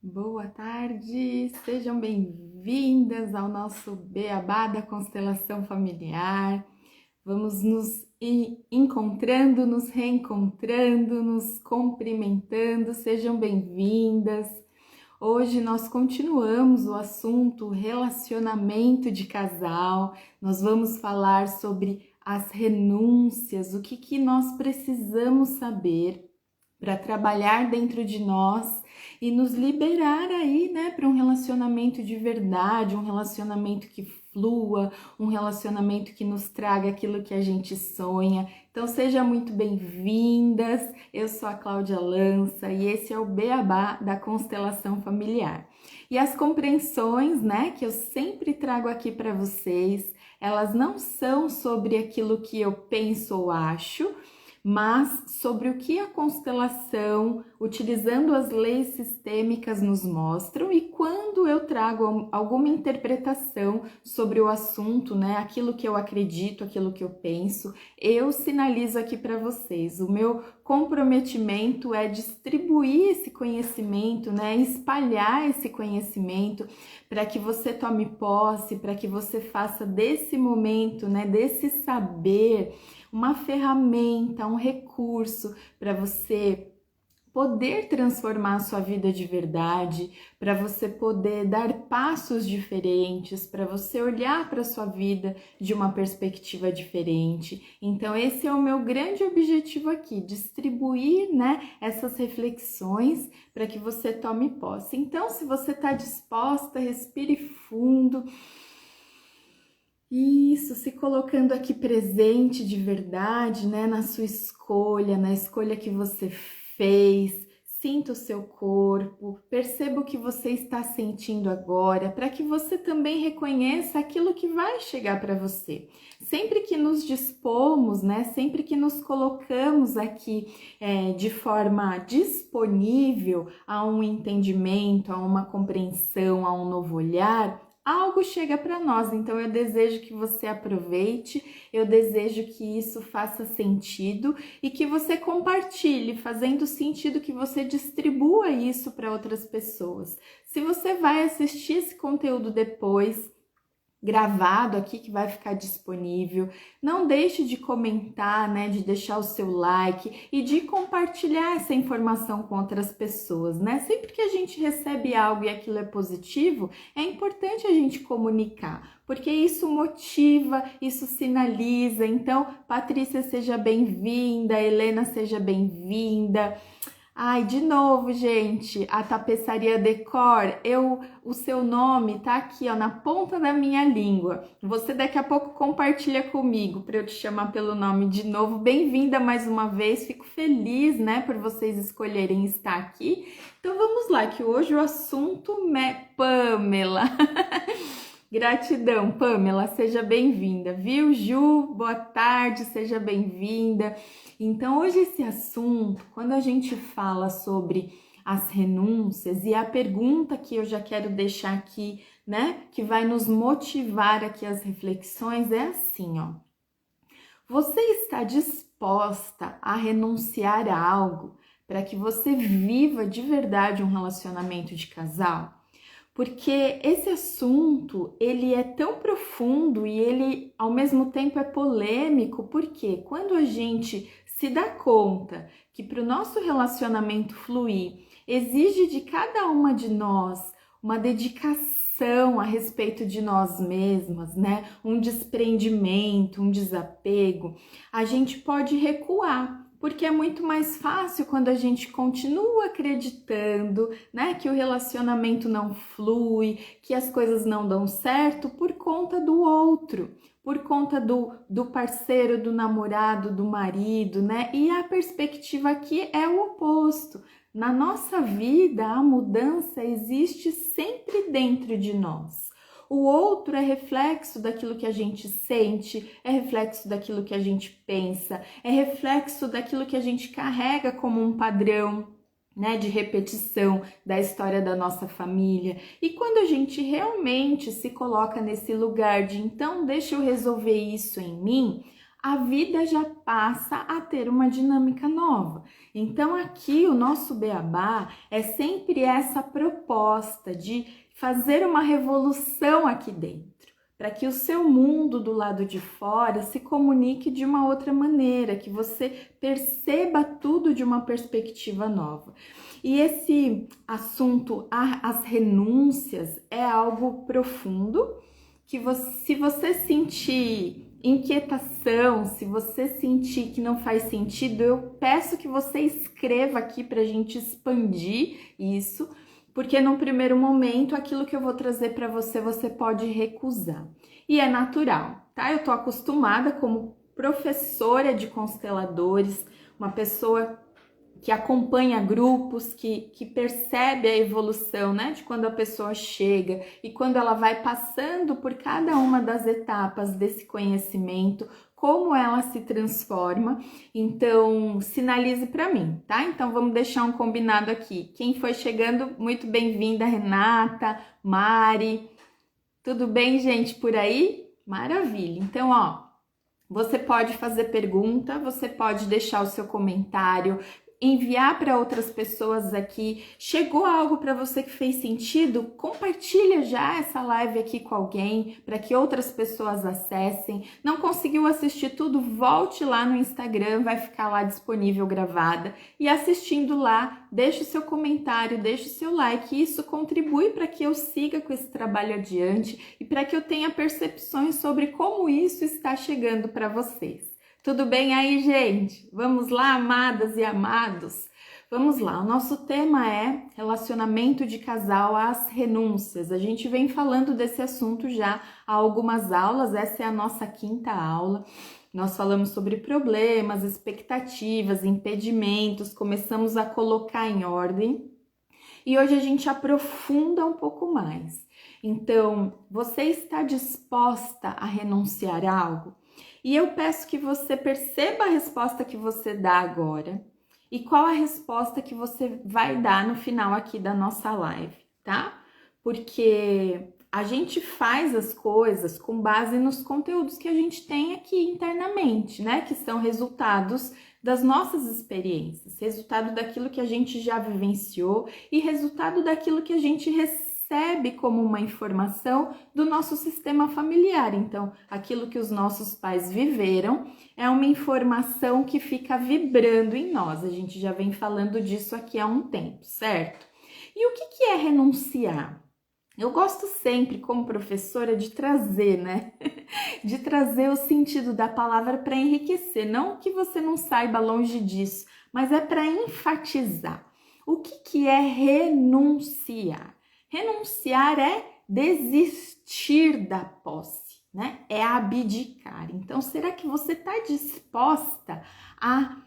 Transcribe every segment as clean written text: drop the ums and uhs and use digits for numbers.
Boa tarde, sejam bem-vindas ao nosso Beabá da Constelação Familiar. Vamos nos encontrando, nos reencontrando, nos cumprimentando, sejam bem-vindas. Hoje nós continuamos o assunto relacionamento de casal. Nós vamos falar sobre as renúncias, o que nós precisamos saber para trabalhar dentro de nós e nos liberar aí, né, para um relacionamento de verdade, um relacionamento que flua, um relacionamento que nos traga aquilo que a gente sonha. Então sejam muito bem-vindas. Eu sou a Cláudia Lança e esse é o Beabá da Constelação Familiar. E as compreensões, né, que eu sempre trago aqui para vocês, elas não são sobre aquilo que eu penso ou acho, mas sobre o que a constelação, utilizando as leis sistêmicas, nos mostram, e quando eu trago alguma interpretação sobre o assunto, né, aquilo que eu acredito, aquilo que eu penso, eu sinalizo aqui para vocês. O meu comprometimento é distribuir esse conhecimento, né, espalhar esse conhecimento para que você tome posse, para que você faça desse momento, né, desse saber, uma ferramenta, um recurso para você poder transformar a sua vida de verdade, para você poder dar passos diferentes, para você olhar para a sua vida de uma perspectiva diferente. Então esse é o meu grande objetivo aqui, distribuir, né, essas reflexões para que você tome posse. Então, se você está disposta, respire fundo. Isso, se colocando aqui presente de verdade, né, na sua escolha, na escolha que você fez. Sinta o seu corpo, perceba o que você está sentindo agora, para que você também reconheça aquilo que vai chegar para você. Sempre que nos dispomos, né, sempre que nos colocamos aqui de forma disponível a um entendimento, a uma compreensão, a um novo olhar, algo chega para nós. Então eu desejo que você aproveite, eu desejo que isso faça sentido e que você compartilhe, fazendo sentido, que você distribua isso para outras pessoas. Se você vai assistir esse conteúdo depois, gravado aqui, que vai ficar disponível, não deixe de comentar, né, de deixar o seu like e de compartilhar essa informação com outras pessoas, né? Sempre que a gente recebe algo e aquilo é positivo, é importante a gente comunicar, porque isso motiva, isso sinaliza. Então, Patrícia, seja bem-vinda, Helena, seja bem-vinda. Ai, de novo, gente, a Tapeçaria Decor, o seu nome tá aqui, ó, na ponta da minha língua. Você daqui a pouco compartilha comigo para eu te chamar pelo nome de novo. Bem-vinda mais uma vez, fico feliz, né, por vocês escolherem estar aqui. Então vamos lá, que hoje o assunto é Pamela. Gratidão, Pamela, seja bem-vinda, viu, Ju? Boa tarde, seja bem-vinda. Então, hoje esse assunto, quando a gente fala sobre as renúncias, e a pergunta que eu já quero deixar aqui, né, que vai nos motivar aqui as reflexões, é assim, ó. Você está disposta a renunciar a algo para que você viva de verdade um relacionamento de casal? Porque esse assunto, ele é tão profundo e ele, ao mesmo tempo, é polêmico, porque quando a gente se dá conta que para o nosso relacionamento fluir, exige de cada uma de nós uma dedicação a respeito de nós mesmas, né? Um desprendimento, um desapego, a gente pode recuar. Porque é muito mais fácil quando a gente continua acreditando, né, que o relacionamento não flui, que as coisas não dão certo por conta do outro, por conta do parceiro, do namorado, do marido, né? E a perspectiva aqui é o oposto. Na nossa vida, a mudança existe sempre dentro de nós. O outro é reflexo daquilo que a gente sente, é reflexo daquilo que a gente pensa, é reflexo daquilo que a gente carrega como um padrão, né, de repetição da história da nossa família. E quando a gente realmente se coloca nesse lugar de então deixa eu resolver isso em mim, a vida já passa a ter uma dinâmica nova. Então aqui o nosso beabá é sempre essa proposta de fazer uma revolução aqui dentro, para que o seu mundo do lado de fora se comunique de uma outra maneira, que você perceba tudo de uma perspectiva nova. E esse assunto, as renúncias, é algo profundo, que se você sentir inquietação, se você sentir que não faz sentido, eu peço que você escreva aqui para a gente expandir isso, porque no primeiro momento aquilo que eu vou trazer para você, você pode recusar. E é natural, tá? Eu tô acostumada como professora de consteladores, uma pessoa que acompanha grupos, que percebe a evolução, né? De quando a pessoa chega e quando ela vai passando por cada uma das etapas desse conhecimento, como ela se transforma. Então, sinalize para mim, tá? Então, vamos deixar um combinado aqui. Quem foi chegando, muito bem-vinda, Renata, Mari. Tudo bem, gente, por aí? Maravilha. Então, ó, você pode fazer pergunta, você pode deixar o seu comentário, enviar para outras pessoas aqui. Chegou algo para você que fez sentido? Compartilha já essa live aqui com alguém para que outras pessoas acessem. Não conseguiu assistir tudo? Volte lá no Instagram, vai ficar lá disponível gravada. E assistindo lá, deixe o seu comentário, deixe o seu like. Isso contribui para que eu siga com esse trabalho adiante e para que eu tenha percepções sobre como isso está chegando para vocês. Tudo bem aí, gente? Vamos lá, amadas e amados? Vamos lá, o nosso tema é relacionamento de casal às renúncias. A gente vem falando desse assunto já há algumas aulas, essa é a nossa 5ª aula. Nós falamos sobre problemas, expectativas, impedimentos, começamos a colocar em ordem. E hoje a gente aprofunda um pouco mais. Então, você está disposta a renunciar a algo? E eu peço que você perceba a resposta que você dá agora e qual a resposta que você vai dar no final aqui da nossa live, tá? Porque a gente faz as coisas com base nos conteúdos que a gente tem aqui internamente, né? Que são resultados das nossas experiências, resultado daquilo que a gente já vivenciou e resultado daquilo que a gente recebe como uma informação do nosso sistema familiar. Então, aquilo que os nossos pais viveram é uma informação que fica vibrando em nós. A gente já vem falando disso aqui há um tempo, certo? E o que é renunciar? Eu gosto sempre, como professora, de trazer, né? De trazer o sentido da palavra para enriquecer. Não que você não saiba longe disso, mas é para enfatizar. O que é renunciar? Renunciar é desistir da posse, né? É abdicar. Então, será que você está disposta a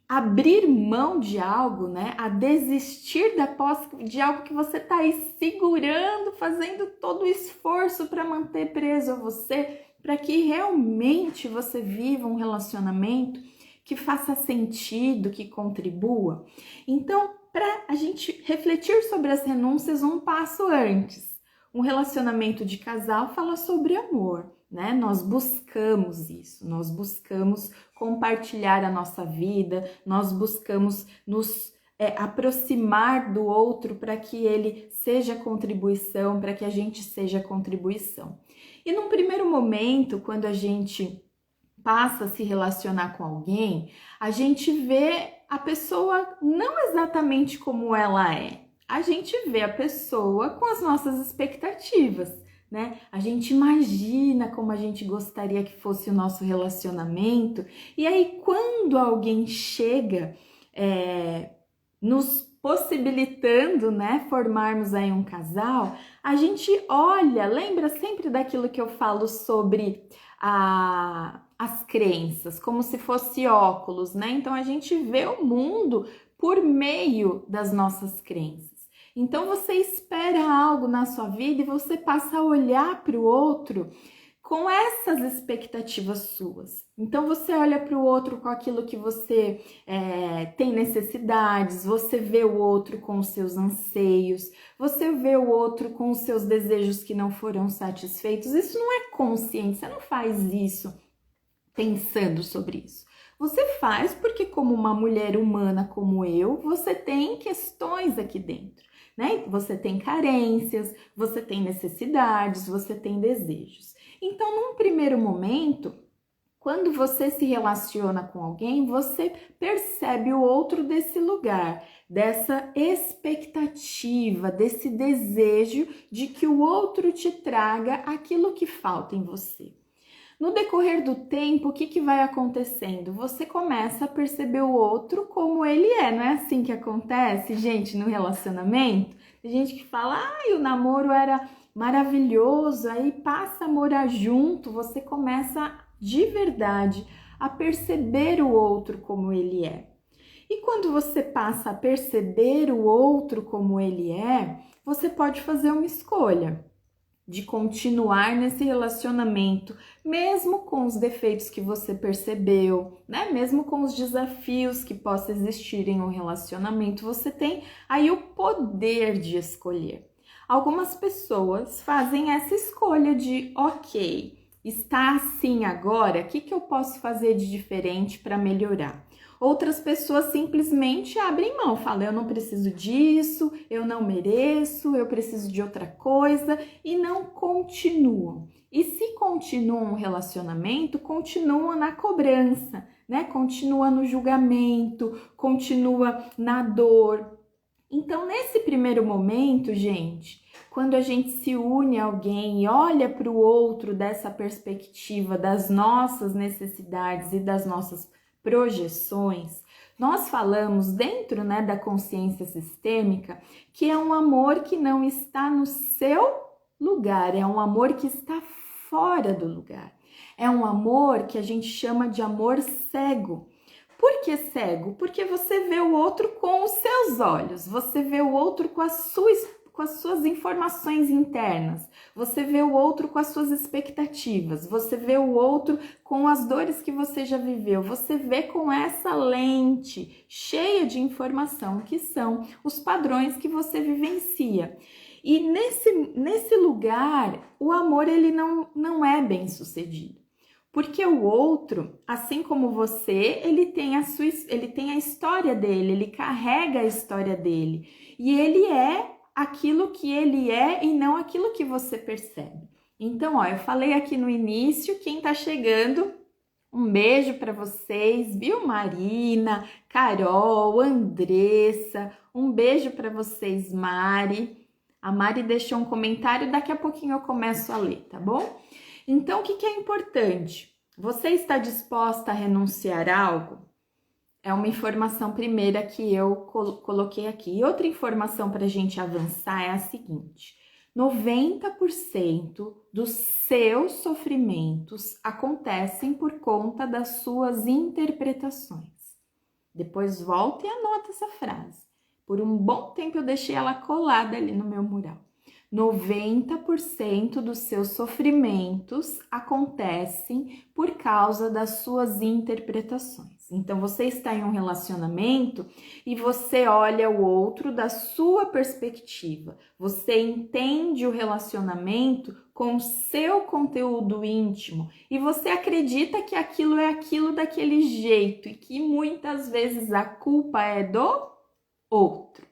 abrir mão de algo, né? A desistir da posse de algo que você está aí segurando, fazendo todo o esforço para manter preso a você, para que realmente você viva um relacionamento que faça sentido, que contribua? Então, para a gente refletir sobre as renúncias um passo antes. Um relacionamento de casal fala sobre amor, né? Nós buscamos isso, nós buscamos compartilhar a nossa vida, nós buscamos nos aproximar do outro para que ele seja contribuição, para que a gente seja contribuição. E num primeiro momento, quando a gente passa a se relacionar com alguém, a gente vê a pessoa não exatamente como ela é. A gente vê a pessoa com as nossas expectativas, né? A gente imagina como a gente gostaria que fosse o nosso relacionamento. E aí, quando alguém chega nos possibilitando, né, formarmos aí um casal, a gente olha, lembra sempre daquilo que eu falo sobre as crenças, como se fosse óculos, né? Então a gente vê o mundo por meio das nossas crenças. Então você espera algo na sua vida e você passa a olhar para o outro com essas expectativas suas. Então você olha para o outro com aquilo que você tem necessidades, você vê o outro com os seus anseios, você vê o outro com os seus desejos que não foram satisfeitos. Isso não é consciente, você não faz isso pensando sobre isso. Você faz porque, como uma mulher humana como eu, você tem questões aqui dentro, né? Você tem carências, você tem necessidades, você tem desejos. Então, num primeiro momento, quando você se relaciona com alguém, você percebe o outro desse lugar, dessa expectativa, desse desejo de que o outro te traga aquilo que falta em você. No decorrer do tempo, o que vai acontecendo? Você começa a perceber o outro como ele é, não é assim que acontece, gente, no relacionamento? Tem gente que fala, o namoro era maravilhoso, aí passa a morar junto, você começa de verdade a perceber o outro como ele é. E quando você passa a perceber o outro como ele é, você pode fazer uma escolha de continuar nesse relacionamento, mesmo com os defeitos que você percebeu, né? Mesmo com os desafios que possam existir em um relacionamento, você tem aí o poder de escolher. Algumas pessoas fazem essa escolha de, ok, está assim agora, o que eu posso fazer de diferente para melhorar? Outras pessoas simplesmente abrem mão, falam, eu não preciso disso, eu não mereço, eu preciso de outra coisa e não continuam. E se continuam um relacionamento, continuam na cobrança, né? Continua no julgamento, continua na dor. Então, nesse primeiro momento, gente, quando a gente se une a alguém e olha para o outro dessa perspectiva das nossas necessidades e das nossas projeções, nós falamos dentro, né, da consciência sistêmica que é um amor que não está no seu lugar, é um amor que está fora do lugar. É um amor que a gente chama de amor cego. Por que cego? Porque você vê o outro com os seus olhos, você vê o outro com as suas informações internas, você vê o outro com as suas expectativas, você vê o outro com as dores que você já viveu, você vê com essa lente cheia de informação que são os padrões que você vivencia. E nesse lugar, o amor ele não é bem sucedido. Porque o outro, assim como você, ele tem a história dele, ele carrega a história dele. E ele é aquilo que ele é e não aquilo que você percebe. Então, eu falei aqui no início, quem tá chegando, um beijo para vocês, viu? Marina, Carol, Andressa, um beijo para vocês, Mari. A Mari deixou um comentário, daqui a pouquinho eu começo a ler, tá bom? Então, o que é importante? Você está disposta a renunciar a algo? É uma informação primeira que eu coloquei aqui. E outra informação para a gente avançar é a seguinte: 90% dos seus sofrimentos acontecem por conta das suas interpretações. Depois volta e anota essa frase. Por um bom tempo eu deixei ela colada ali no meu mural. 90% dos seus sofrimentos acontecem por causa das suas interpretações. Então, você está em um relacionamento e você olha o outro da sua perspectiva. Você entende o relacionamento com o seu conteúdo íntimo e você acredita que aquilo é aquilo daquele jeito e que muitas vezes a culpa é do outro.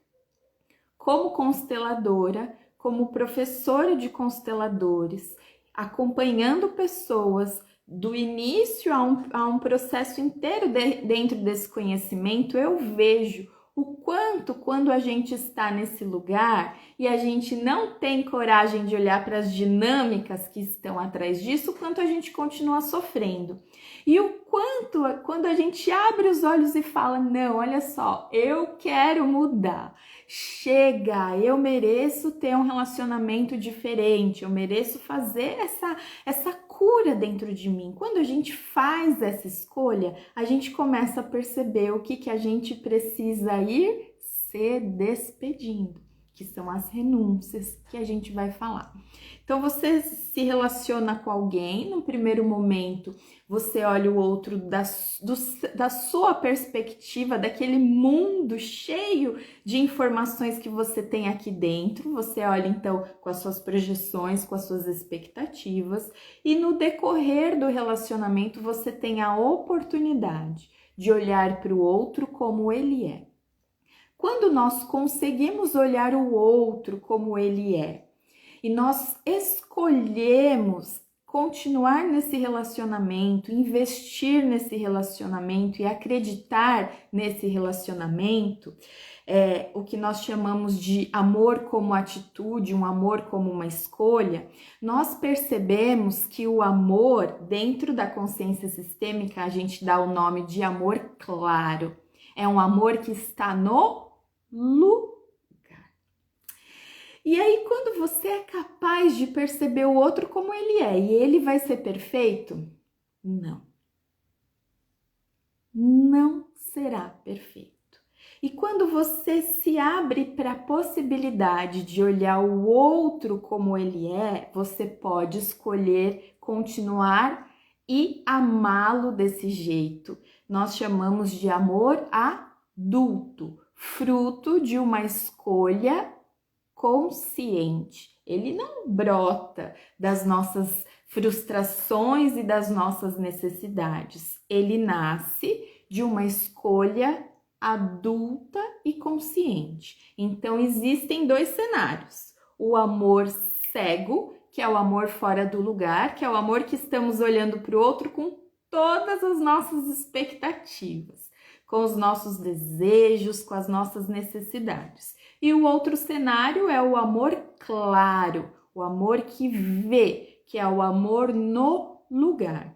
Como consteladora, como professora de consteladores, acompanhando pessoas do início a um processo inteiro dentro desse conhecimento, eu vejo o quanto, quando a gente está nesse lugar e a gente não tem coragem de olhar para as dinâmicas que estão atrás disso, o quanto a gente continua sofrendo. E o quanto, quando a gente abre os olhos e fala, não, olha só, eu quero mudar. Chega, eu mereço ter um relacionamento diferente, eu mereço fazer essa cura dentro de mim. Quando a gente faz essa escolha, a gente começa a perceber o que a gente precisa ir se despedindo. que são as renúncias que a gente vai falar. Então, você se relaciona com alguém, no primeiro momento, você olha o outro da sua perspectiva, daquele mundo cheio de informações que você tem aqui dentro. Você olha, então, com as suas projeções, com as suas expectativas, e no decorrer do relacionamento, você tem a oportunidade de olhar para o outro como ele é. Quando nós conseguimos olhar o outro como ele é, e nós escolhemos continuar nesse relacionamento, investir nesse relacionamento e acreditar nesse relacionamento, o que nós chamamos de amor como atitude, um amor como uma escolha, nós percebemos que o amor, dentro da consciência sistêmica, a gente dá o nome de amor claro. É um amor que está no lugar. E aí, quando você é capaz de perceber o outro como ele é, e ele vai ser perfeito? Não. Não será perfeito. E quando você se abre para a possibilidade de olhar o outro como ele é, você pode escolher continuar e amá-lo desse jeito. Nós chamamos de amor adulto, fruto de uma escolha consciente. Ele não brota das nossas frustrações e das nossas necessidades. Ele nasce de uma escolha adulta e consciente. Então, existem dois cenários. O amor cego, que é o amor fora do lugar, que é o amor que estamos olhando para o outro com todas as nossas expectativas, com os nossos desejos, com as nossas necessidades. E o outro cenário é o amor claro, o amor que vê, que é o amor no lugar,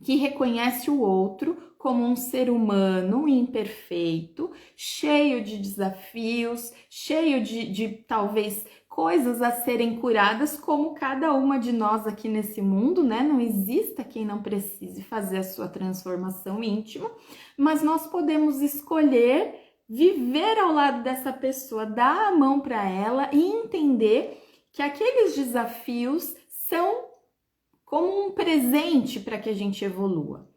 que reconhece o outro como um ser humano imperfeito, cheio de desafios, cheio de talvez coisas a serem curadas, como cada uma de nós aqui nesse mundo, né? Não exista quem não precise fazer a sua transformação íntima, mas nós podemos escolher viver ao lado dessa pessoa, dar a mão para ela e entender que aqueles desafios são como um presente para que a gente evolua.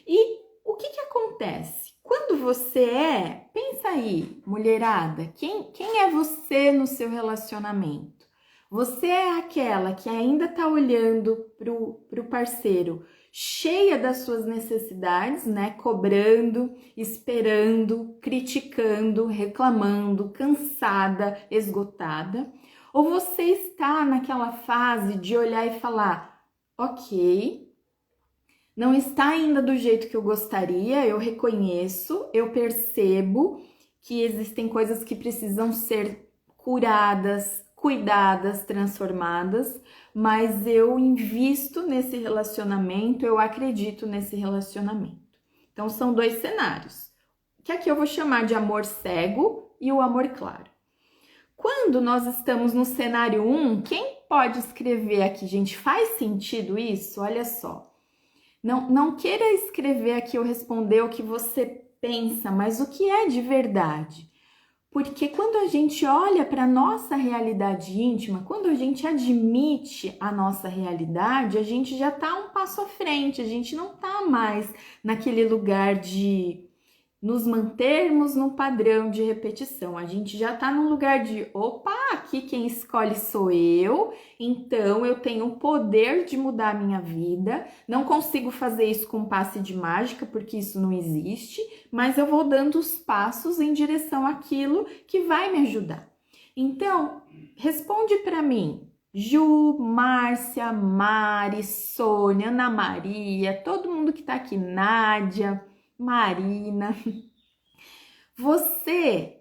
E o que acontece? Quando você pensa aí, mulherada, quem é você no seu relacionamento? Você é aquela que ainda está olhando pro parceiro cheia das suas necessidades, né? Cobrando, esperando, criticando, reclamando, cansada, esgotada? Ou você está naquela fase de olhar e falar, ok, não está ainda do jeito que eu gostaria, eu reconheço, eu percebo que existem coisas que precisam ser curadas, cuidadas, transformadas, mas eu invisto nesse relacionamento, eu acredito nesse relacionamento. Então, são dois cenários, que aqui eu vou chamar de amor cego e o amor claro. Quando nós estamos no cenário 1, quem pode escrever aqui, gente? Faz sentido isso? Olha só. Não queira escrever aqui ou responder o que você pensa, mas o que é de verdade. Porque quando a gente olha para a nossa realidade íntima, quando a gente admite a nossa realidade, a gente já está um passo à frente, a gente não está mais naquele lugar de nos mantermos no padrão de repetição. A gente já está num lugar de, opa, aqui quem escolhe sou eu, então eu tenho o poder de mudar a minha vida. Não consigo fazer isso com passe de mágica, porque isso não existe, mas eu vou dando os passos em direção àquilo que vai me ajudar. Então, responde para mim, Ju, Márcia, Mari, Sônia, Ana Maria, todo mundo que está aqui, Nádia, Marina, você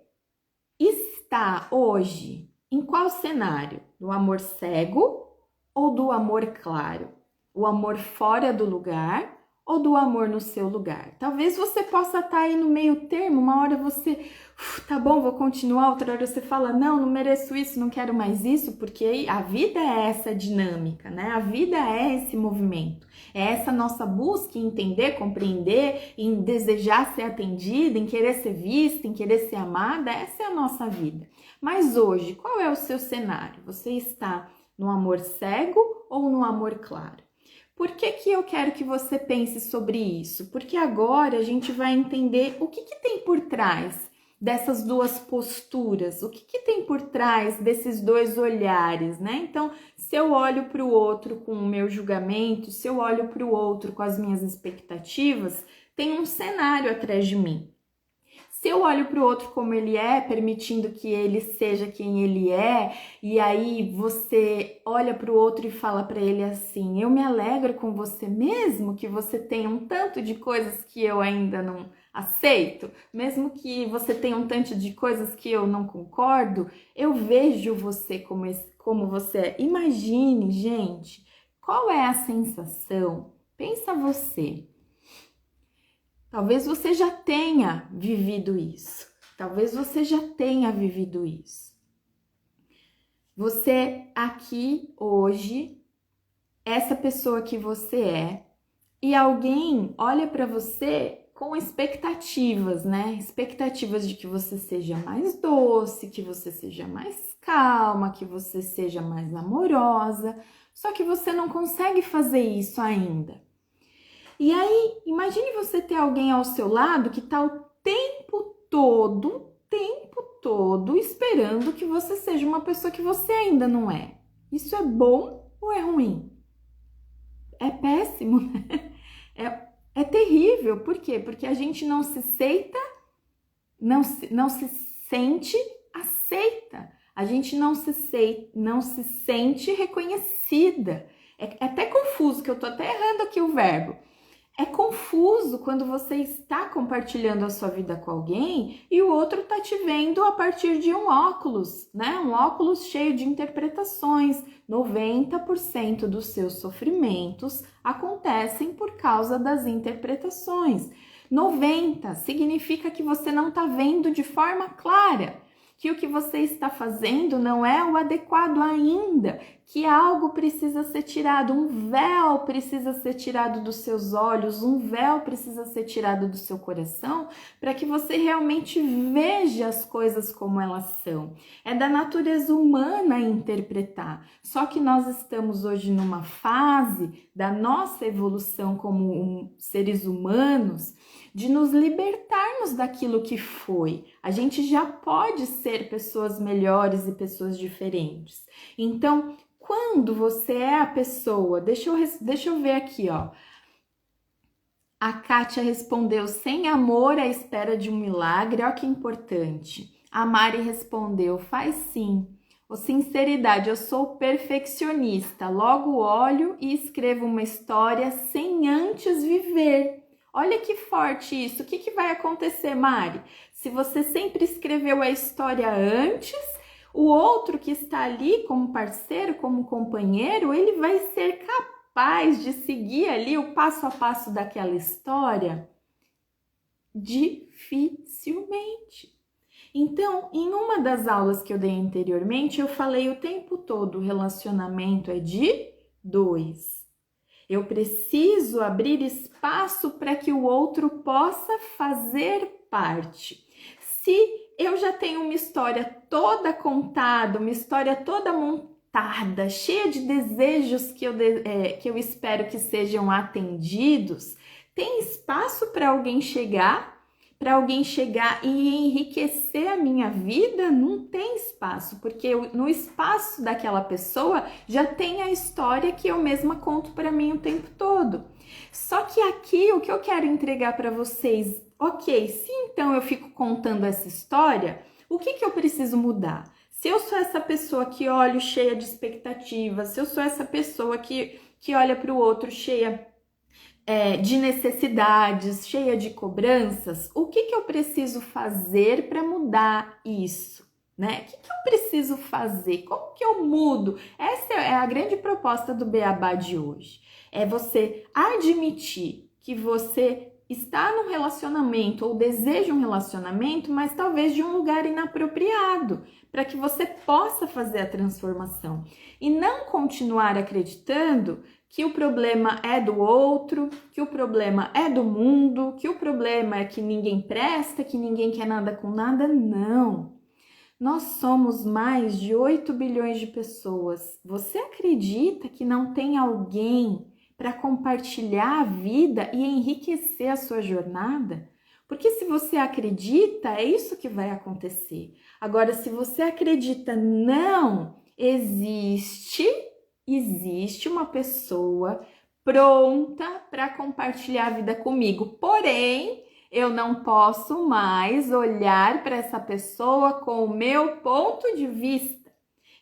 está hoje em qual cenário? Do amor cego ou do amor claro? O amor fora do lugar ou do amor no seu lugar? Talvez você possa estar aí no meio termo, uma hora você, tá bom, vou continuar, outra hora você fala, não mereço isso, não quero mais isso, porque a vida é essa dinâmica, né? A vida é esse movimento, é essa nossa busca em entender, compreender, em desejar ser atendida, em querer ser vista, em querer ser amada, essa é a nossa vida. Mas hoje, qual é o seu cenário? Você está no amor cego ou no amor claro? Por que eu quero que você pense sobre isso? Porque agora a gente vai entender o que tem por trás dessas duas posturas, o que tem por trás desses dois olhares, né? Então, se eu olho para o outro com o meu julgamento, se eu olho para o outro com as minhas expectativas, tem um cenário atrás de mim. Se eu olho para o outro como ele é, permitindo que ele seja quem ele é, e aí você olha para o outro e fala para ele assim, eu me alegro com você mesmo que você tenha um tanto de coisas que eu ainda não aceito, mesmo que você tenha um tanto de coisas que eu não concordo, eu vejo você como você é. Imagine, gente, qual é a sensação? Pensa você. Talvez você já tenha vivido isso. Talvez você já tenha vivido isso. Você aqui hoje, essa pessoa que você é, e alguém olha para você com expectativas, né? Expectativas de que você seja mais doce, que você seja mais calma, que você seja mais amorosa. Só que você não consegue fazer isso ainda. E aí, imagine você ter alguém ao seu lado que está o tempo todo esperando que você seja uma pessoa que você ainda não é. Isso é bom ou é ruim? É péssimo, né? É terrível. Por quê? Porque a gente não se aceita, não se sente aceita. A gente não se sente reconhecida. É até confuso, que eu tô até errando aqui o verbo. É confuso quando você está compartilhando a sua vida com alguém e o outro está te vendo a partir de um óculos, né? Um óculos cheio de interpretações. 90% dos seus sofrimentos acontecem por causa das interpretações. 90% significa que você não está vendo de forma clara, que o que você está fazendo não é o adequado ainda, que algo precisa ser tirado, um véu precisa ser tirado dos seus olhos, um véu precisa ser tirado do seu coração, para que você realmente veja as coisas como elas são. É da natureza humana interpretar, só que nós estamos hoje numa fase da nossa evolução como seres humanos, de nos libertarmos daquilo que foi. A gente já pode ser pessoas melhores e pessoas diferentes. Então, quando você é a pessoa, deixa eu ver aqui, ó. A Kátia respondeu, sem amor à espera de um milagre, ó que importante. A Mari respondeu, faz sim. Ô, sinceridade, eu sou perfeccionista, logo olho e escrevo uma história sem antes viver. Olha que forte isso. O que vai acontecer, Mari? Se você sempre escreveu a história antes, o outro que está ali como parceiro, como companheiro, ele vai ser capaz de seguir ali o passo a passo daquela história? Dificilmente. Então, em uma das aulas que eu dei anteriormente, eu falei o tempo todo, o relacionamento é de dois. Eu preciso abrir espaço para que o outro possa fazer parte. Se eu já tenho uma história toda contada, uma história toda montada, cheia de desejos que eu espero que sejam atendidos, tem espaço para alguém chegar e enriquecer a minha vida? Não tem espaço, porque no espaço daquela pessoa já tem a história que eu mesma conto para mim o tempo todo. Só que aqui o que eu quero entregar para vocês, ok, se então eu fico contando essa história, o que eu preciso mudar? Se eu sou essa pessoa que olho cheia de expectativas, se eu sou essa pessoa que olha para o outro cheia de necessidades, cheia de cobranças, o que eu preciso fazer para mudar isso? Né? O que eu preciso fazer? Como que eu mudo? Essa é a grande proposta do Beabá de hoje. É você admitir que você está num relacionamento ou deseja um relacionamento, mas talvez de um lugar inapropriado, para que você possa fazer a transformação e não continuar acreditando que o problema é do outro, que o problema é do mundo, que o problema é que ninguém presta, que ninguém quer nada com nada. Não. Nós somos mais de 8 bilhões de pessoas. Você acredita que não tem alguém para compartilhar a vida e enriquecer a sua jornada? Porque se você acredita, é isso que vai acontecer. Agora, se você acredita, não, existe uma pessoa pronta para compartilhar a vida comigo. Porém, eu não posso mais olhar para essa pessoa com o meu ponto de vista.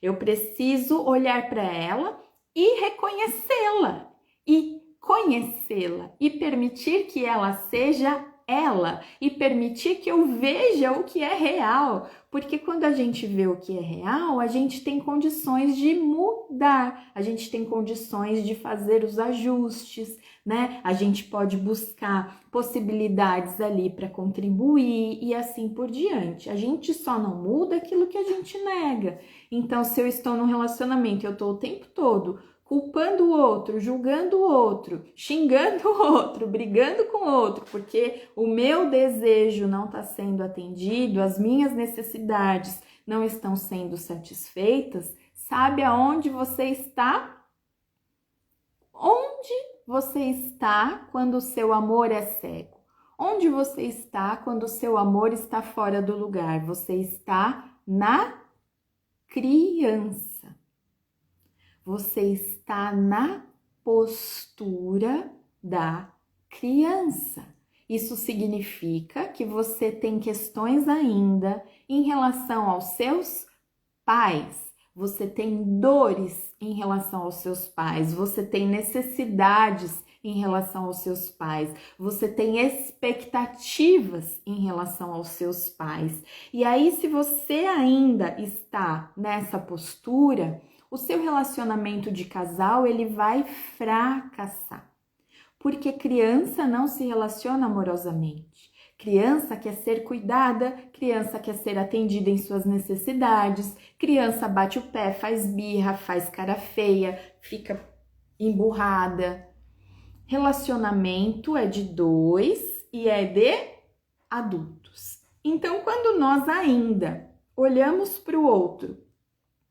Eu preciso olhar para ela e reconhecê-la, e conhecê-la, e permitir que ela seja ela, e permitir que eu veja o que é real. Porque quando a gente vê o que é real, a gente tem condições de mudar, a gente tem condições de fazer os ajustes, né? A gente pode buscar possibilidades ali para contribuir e assim por diante. A gente só não muda aquilo que a gente nega. Então, se eu estou num relacionamento, eu estou o tempo todo culpando o outro, julgando o outro, xingando o outro, brigando com o outro, porque o meu desejo não está sendo atendido, as minhas necessidades não estão sendo satisfeitas, sabe aonde você está? Onde você está quando o seu amor é cego? Onde você está quando o seu amor está fora do lugar? Você está na criança. Você está na postura da criança. Isso significa que você tem questões ainda em relação aos seus pais. Você tem dores em relação aos seus pais. Você tem necessidades em relação aos seus pais. Você tem expectativas em relação aos seus pais. E aí, se você ainda está nessa postura, o seu relacionamento de casal, ele vai fracassar. Porque criança não se relaciona amorosamente. Criança quer ser cuidada, criança quer ser atendida em suas necessidades, criança bate o pé, faz birra, faz cara feia, fica emburrada. Relacionamento é de dois e é de adultos. Então, quando nós ainda olhamos para o outro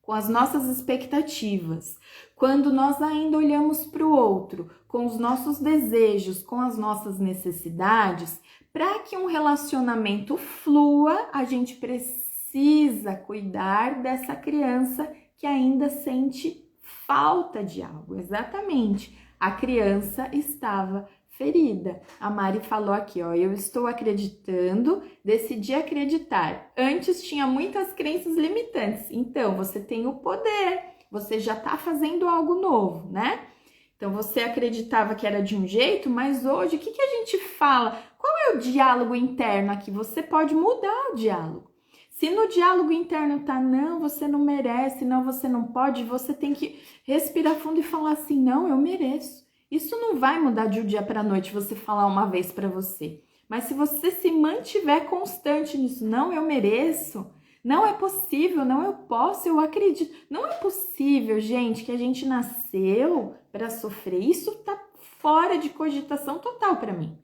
com as nossas expectativas, quando nós ainda olhamos para o outro com os nossos desejos, com as nossas necessidades, para que um relacionamento flua, a gente precisa cuidar dessa criança que ainda sente falta de algo. Exatamente, a criança estava ferida. A Mari falou aqui, ó, eu estou acreditando, decidi acreditar. Antes tinha muitas crenças limitantes, então você tem o poder, você já está fazendo algo novo, né? Então você acreditava que era de um jeito, mas hoje o que a gente fala? Qual é o diálogo interno aqui? Você pode mudar o diálogo. Se no diálogo interno tá, não, você não merece, não, você não pode, você tem que respirar fundo e falar assim, não, eu mereço. Isso não vai mudar de um dia para a noite, você falar uma vez para você. Mas se você se mantiver constante nisso, não, eu mereço, não é possível, não, eu posso, eu acredito. Não é possível, gente, que a gente nasceu para sofrer. Isso tá fora de cogitação total para mim.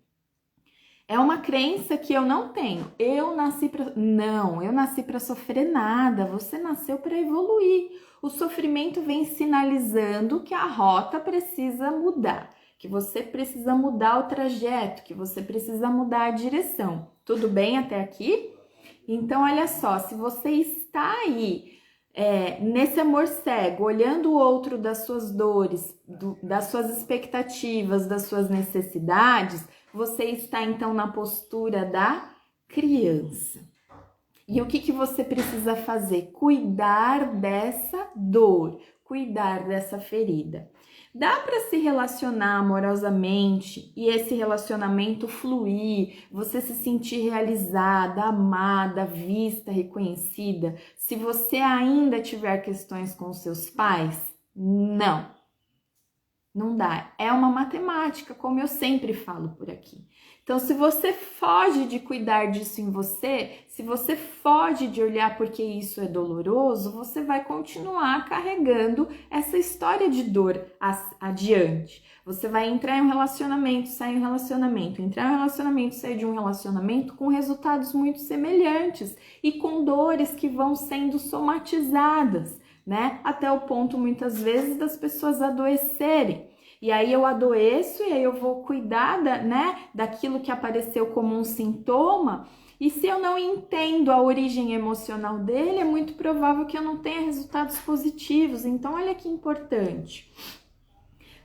É uma crença que eu não tenho. Eu nasci para... Não, eu nasci para sofrer nada. Você nasceu para evoluir. O sofrimento vem sinalizando que a rota precisa mudar, que você precisa mudar o trajeto, que você precisa mudar a direção. Tudo bem até aqui? Então, olha só, se você está aí nesse amor cego, olhando o outro das suas dores, das suas expectativas, das suas necessidades, você está então na postura da criança. E o que você precisa fazer? Cuidar dessa dor, cuidar dessa ferida. Dá para se relacionar amorosamente e esse relacionamento fluir, você se sentir realizada, amada, vista, reconhecida, se você ainda tiver questões com seus pais? Não. Não dá. É uma matemática, como eu sempre falo por aqui. Então, se você foge de cuidar disso em você, se você foge de olhar porque isso é doloroso, você vai continuar carregando essa história de dor adiante. Você vai entrar em um relacionamento, sair em um relacionamento, entrar em um relacionamento, sair de um relacionamento com resultados muito semelhantes e com dores que vão sendo somatizadas, né? Até o ponto, muitas vezes, das pessoas adoecerem. E aí eu adoeço e aí eu vou cuidar daquilo que apareceu como um sintoma. E se eu não entendo a origem emocional dele, é muito provável que eu não tenha resultados positivos. Então, olha que importante.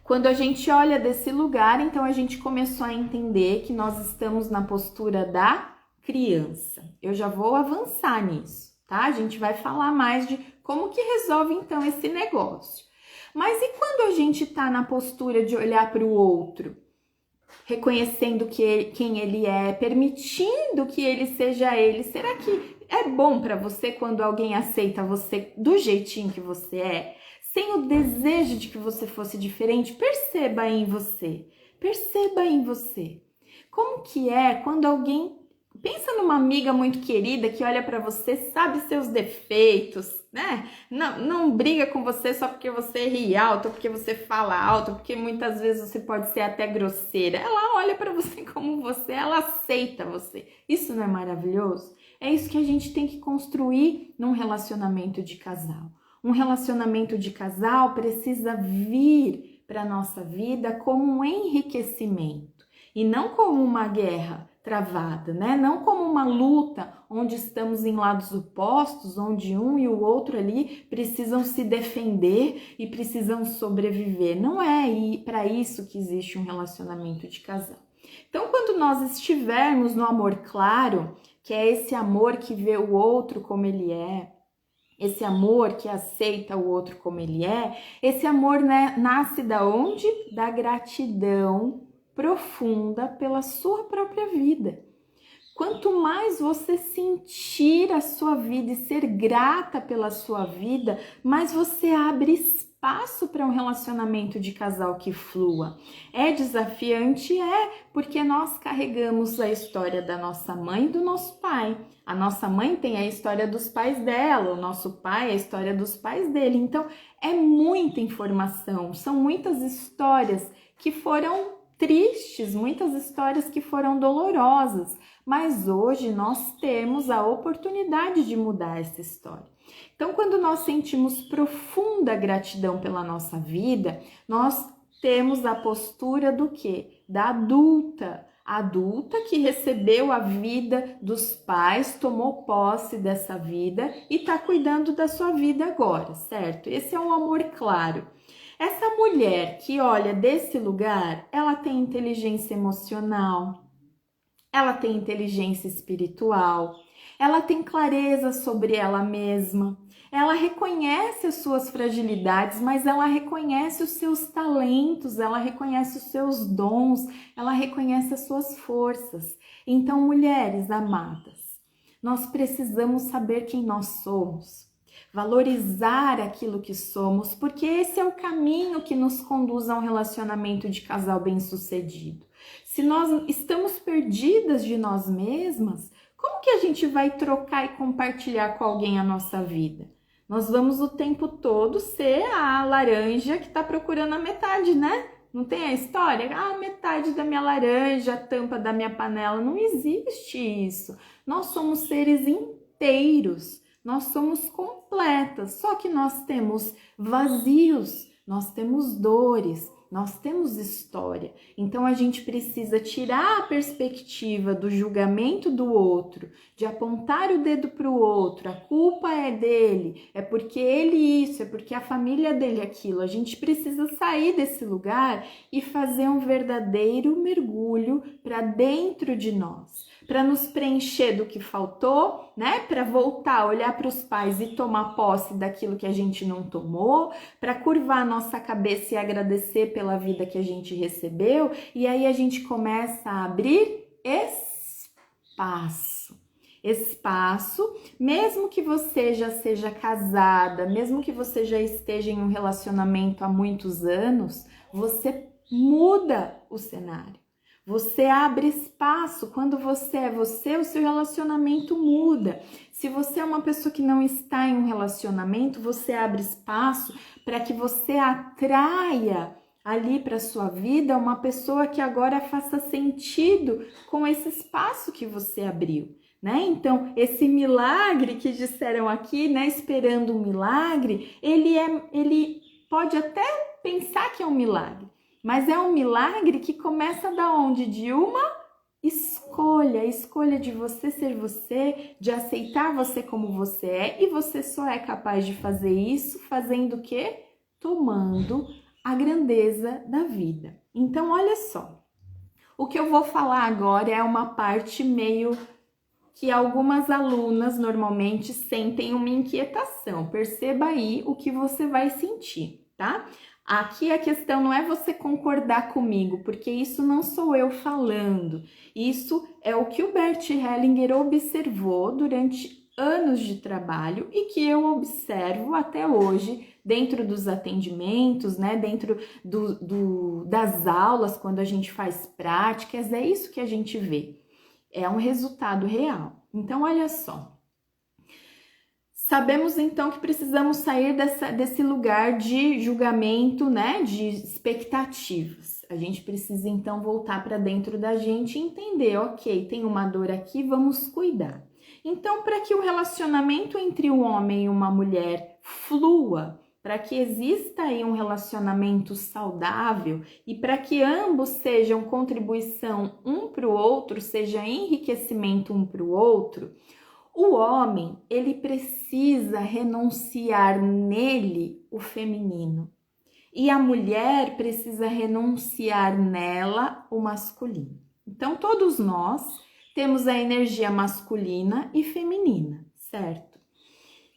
Quando a gente olha desse lugar, então a gente começou a entender que nós estamos na postura da criança. Eu já vou avançar nisso, tá? A gente vai falar mais de como que resolve então esse negócio. Mas e quando a gente tá na postura de olhar para o outro, reconhecendo quem ele é, permitindo que ele seja ele? Será que é bom para você quando alguém aceita você do jeitinho que você é? Sem o desejo de que você fosse diferente? Perceba em você. Perceba em você. Como que é quando alguém... Pensa numa amiga muito querida que olha para você, sabe seus defeitos, né? Não briga com você só porque você ri alto, porque você fala alto, porque muitas vezes você pode ser até grosseira. Ela olha para você como você, ela aceita você. Isso não é maravilhoso? É isso que a gente tem que construir num relacionamento de casal. Um relacionamento de casal precisa vir para a nossa vida como um enriquecimento e não como uma guerra travada, né? Não como uma luta onde estamos em lados opostos, onde um e o outro ali precisam se defender e precisam sobreviver. Não é para isso que existe um relacionamento de casal. Então, quando nós estivermos no amor claro, que é esse amor que vê o outro como ele é, esse amor que aceita o outro como ele é, esse amor, né, nasce da onde? Da gratidão profunda pela sua própria vida. Quanto mais você sentir a sua vida e ser grata pela sua vida, mais você abre espaço para um relacionamento de casal que flua. É desafiante? É, porque nós carregamos a história da nossa mãe e do nosso pai. A nossa mãe tem a história dos pais dela, o nosso pai a história dos pais dele. Então, é muita informação, são muitas histórias que foram tristes, muitas histórias que foram dolorosas, mas hoje nós temos a oportunidade de mudar essa história. Então, quando nós sentimos profunda gratidão pela nossa vida, nós temos a postura do quê? Da adulta. A adulta que recebeu a vida dos pais, tomou posse dessa vida e está cuidando da sua vida agora, certo? Esse é um amor claro. Essa mulher que olha desse lugar, ela tem inteligência emocional, ela tem inteligência espiritual, ela tem clareza sobre ela mesma, ela reconhece as suas fragilidades, mas ela reconhece os seus talentos, ela reconhece os seus dons, ela reconhece as suas forças. Então, mulheres amadas, nós precisamos saber quem nós somos. Valorizar aquilo que somos, porque esse é o caminho que nos conduz a um relacionamento de casal bem-sucedido. Se nós estamos perdidas de nós mesmas, como que a gente vai trocar e compartilhar com alguém a nossa vida? Nós vamos o tempo todo ser a laranja que está procurando a metade, né? Não tem a história? Ah, metade da minha laranja, a tampa da minha panela. Não existe isso. Nós somos seres inteiros. Nós somos completas, só que nós temos vazios, nós temos dores, nós temos história. Então a gente precisa tirar a perspectiva do julgamento do outro, de apontar o dedo para o outro, a culpa é dele, é porque ele isso, é porque a família dele aquilo. A gente precisa sair desse lugar e fazer um verdadeiro mergulho para dentro de nós, para nos preencher do que faltou, né? Para voltar a olhar para os pais e tomar posse daquilo que a gente não tomou, para curvar a nossa cabeça e agradecer pela vida que a gente recebeu, e aí a gente começa a abrir espaço, mesmo que você já seja casada, mesmo que você já esteja em um relacionamento há muitos anos, você muda o cenário. Você abre espaço. Quando você é você, o seu relacionamento muda. Se você é uma pessoa que não está em um relacionamento, você abre espaço para que você atraia ali para sua vida uma pessoa que agora faça sentido com esse espaço que você abriu, né? Então, esse milagre que disseram aqui, né, esperando um milagre, ele pode até pensar que é um milagre, mas é um milagre que começa da onde? De uma escolha, a escolha de você ser você, de aceitar você como você é, e você só é capaz de fazer isso fazendo o quê? Tomando a grandeza da vida. Então, olha só, o que eu vou falar agora é uma parte meio que algumas alunas normalmente sentem uma inquietação. Perceba aí o que você vai sentir, tá? Aqui a questão não é você concordar comigo, porque isso não sou eu falando. Isso é o que o Bert Hellinger observou durante anos de trabalho e que eu observo até hoje dentro dos atendimentos, né? Dentro das aulas, quando a gente faz práticas, é isso que a gente vê. É um resultado real. Então, olha só. Sabemos então que precisamos sair desse lugar de julgamento, né? De expectativas. A gente precisa então voltar para dentro da gente e entender, ok, tem uma dor aqui, vamos cuidar. Então, para que o relacionamento entre um homem e uma mulher flua, para que exista aí um relacionamento saudável e para que ambos sejam contribuição um para o outro, seja enriquecimento um para o outro, o homem, ele precisa renunciar nele o feminino e a mulher precisa renunciar nela o masculino. Então, todos nós temos a energia masculina e feminina, certo?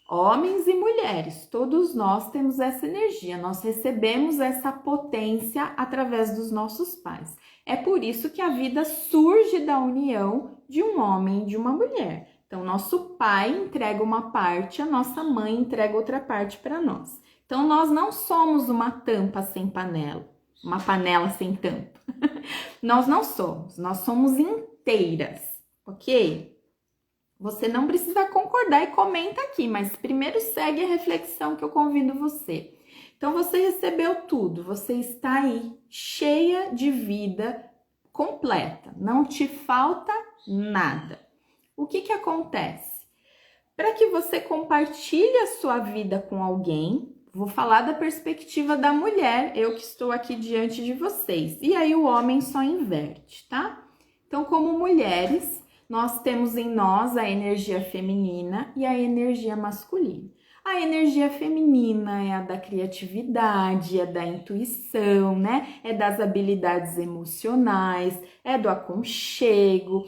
Homens e mulheres, todos nós temos essa energia, nós recebemos essa potência através dos nossos pais. É por isso que a vida surge da união de um homem e de uma mulher. Então, nosso pai entrega uma parte, a nossa mãe entrega outra parte para nós. Então, nós não somos uma tampa sem panela, uma panela sem tampa. Nós não somos, nós somos inteiras, ok? Você não precisa concordar e comenta aqui, mas primeiro segue a reflexão que eu convido você. Então, você recebeu tudo, você está aí cheia de vida completa, não te falta nada. O que acontece? Para que você compartilhe a sua vida com alguém, vou falar da perspectiva da mulher, eu que estou aqui diante de vocês. E aí o homem só inverte, tá? Então, como mulheres, nós temos em nós a energia feminina e a energia masculina. A energia feminina é a da criatividade, é da intuição, né? É das habilidades emocionais, é do aconchego,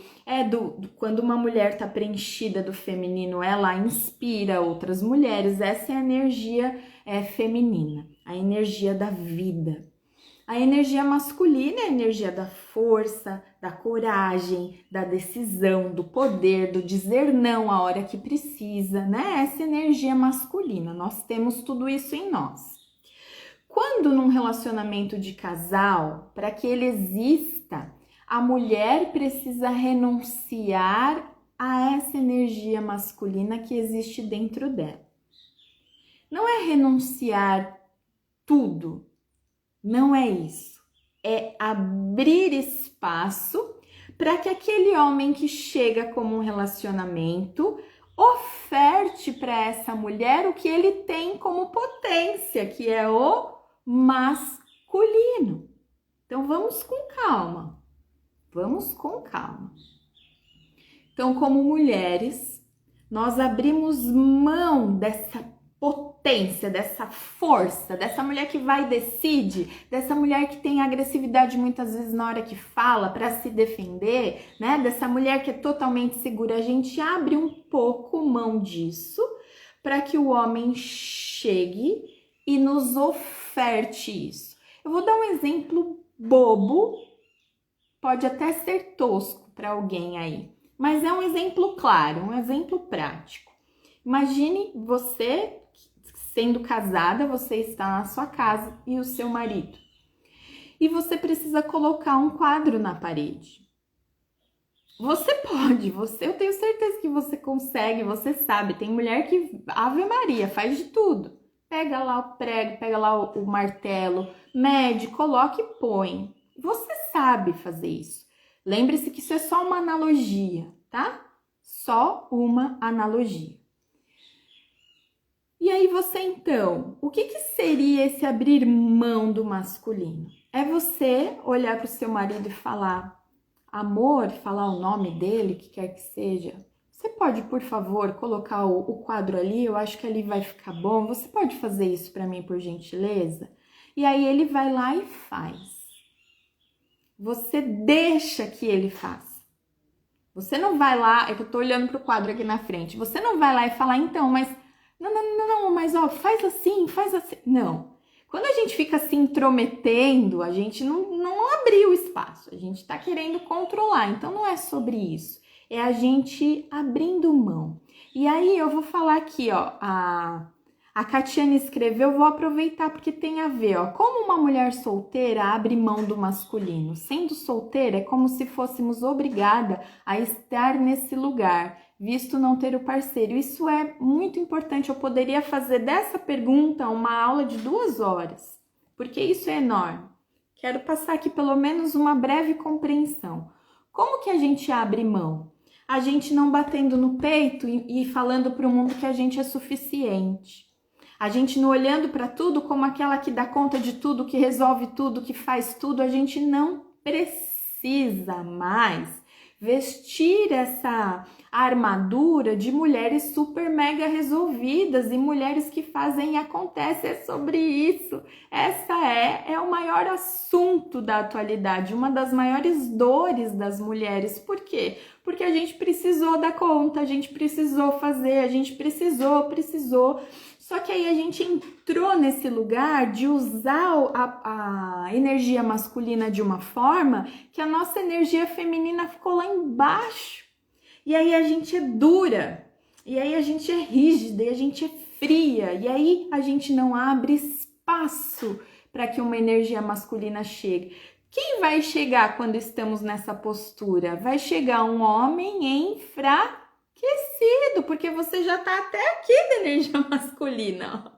quando uma mulher está preenchida do feminino, ela inspira outras mulheres. Essa é a energia feminina, a energia da vida. A energia masculina é a energia da força, da coragem, da decisão, do poder, do dizer não a hora que precisa, né? Essa energia masculina, nós temos tudo isso em nós. Quando num relacionamento de casal, para que ele exista, a mulher precisa renunciar a essa energia masculina que existe dentro dela. Não é renunciar tudo. Não é isso, é abrir espaço para que aquele homem que chega como um relacionamento oferte para essa mulher o que ele tem como potência, que é o masculino. Então vamos com calma, vamos com calma. Então, como mulheres, nós abrimos mão dessa potência, dessa força, dessa mulher que vai e decide, dessa mulher que tem agressividade muitas vezes na hora que fala para se defender, né? Dessa mulher que é totalmente segura. A gente abre um pouco mão disso para que o homem chegue e nos oferte isso. Eu vou dar um exemplo bobo, pode até ser tosco para alguém aí, mas é um exemplo claro, um exemplo prático. Imagine você sendo casada, você está na sua casa e o seu marido. e você precisa colocar um quadro na parede. Você pode, eu tenho certeza que você consegue, você sabe. Tem mulher que, Ave Maria, faz de tudo. Pega lá o prego, pega lá o martelo, mede, coloca e põe. Você sabe fazer isso. Lembre-se que isso é só uma analogia, tá? Só uma analogia. E aí você então, o que seria esse abrir mão do masculino? É você olhar para o seu marido e falar, amor, falar o nome dele, que quer que seja. Você pode, por favor, colocar o quadro ali? Eu acho que ali vai ficar bom. Você pode fazer isso para mim, por gentileza? E aí ele vai lá e faz. Você deixa que ele faça. Você não vai lá, é que eu tô olhando pro quadro aqui na frente. Você não vai lá e falar, então, mas não, mas ó, faz assim, faz assim. Não. Quando a gente fica se intrometendo, a gente não abriu o espaço. A gente tá querendo controlar. Então não é sobre isso. É a gente abrindo mão. E aí eu vou falar aqui, ó, a Catiane escreveu, eu vou aproveitar porque tem a ver, ó. Como uma mulher solteira abre mão do masculino? Sendo solteira é como se fôssemos obrigada a estar nesse lugar, visto não ter o parceiro. Isso é muito importante. Eu poderia fazer dessa pergunta uma aula de 2 horas, porque isso é enorme. Quero passar aqui pelo menos uma breve compreensão. Como que a gente abre mão? A gente não batendo no peito e falando para o mundo que a gente é suficiente. A gente não olhando para tudo como aquela que dá conta de tudo, que resolve tudo, que faz tudo. A gente não precisa mais vestir essa armadura de mulheres super mega resolvidas e mulheres que fazem e acontece. É sobre isso. Essa é o maior assunto da atualidade, uma das maiores dores das mulheres. Por quê? Porque a gente precisou dar conta, a gente precisou fazer, a gente precisou. Só que aí a gente entrou nesse lugar de usar a energia masculina de uma forma que a nossa energia feminina ficou lá embaixo. E aí a gente é dura, e aí a gente é rígida, e a gente é fria, e aí a gente não abre espaço para que uma energia masculina chegue. Quem vai chegar quando estamos nessa postura? Vai chegar um homem enfraquecido, porque você já está até aqui da energia masculina.